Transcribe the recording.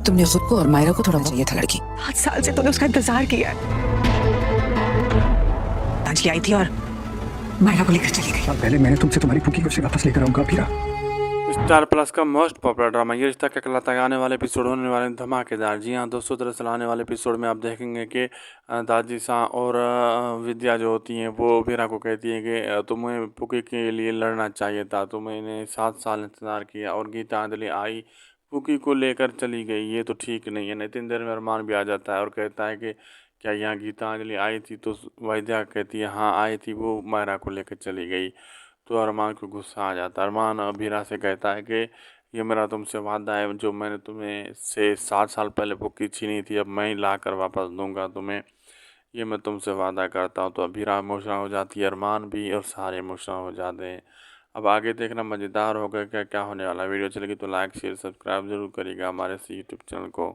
तुमने खुद को और मायरा को थोड़ा चाहिए था लड़की। 5 साल से तूने उसका इंतजार किया है। आज आई थी और मायरा को लेकर चली गई। पहले मैंने तुमसे तुम्हारी फूकी को वापस लेकर आऊंगा फिर। स्टार प्लस का मोस्ट पॉपुलर ड्रामा ये रिश्ता क्या कहलाता है आने वाले एपिसोड होने वाले हैं धमाकेदार। जी हाँ दोस्तों, दरअसल आने वाले एपिसोड में आप देखेंगे कि दाजिशा और विद्या जो होती हैं वो वीरा को कहती है कि तुम्हें पुकी के लिए लड़ना चाहिए था, तुम्हें 7 साल इंतज़ार किया और गीतांजलि आई पुकी को लेकर चली गई, ये तो ठीक नहीं है। इतनी देर में अरमान भी आ जाता है और कहता है कि क्या यहाँ गीतांजलि आई थी? तो विद्या कहती है हाँ आई थी, वो मायरा को लेकर चली गई। तो अरमान को गुस्सा आ जाता है। अरमान वीरा से कहता है कि ये मेरा तुमसे वादा है, जो मैंने तुम्हें से 7 साल पहले बुक छीनी थी अब मैं ही ला कर वापस दूंगा तुम्हें, ये मैं तुमसे वादा करता हूँ। तो अब वीरा इमोशनल हो जाती है, अरमान भी और सारे इमोशनल हो जाते हैं। अब आगे देखना मज़ेदार होगा क्या क्या होने वाला। वीडियो चलेगी तो लाइक शेयर सब्सक्राइब जरूर करिएगा हमारे इस यूट्यूब चैनल को।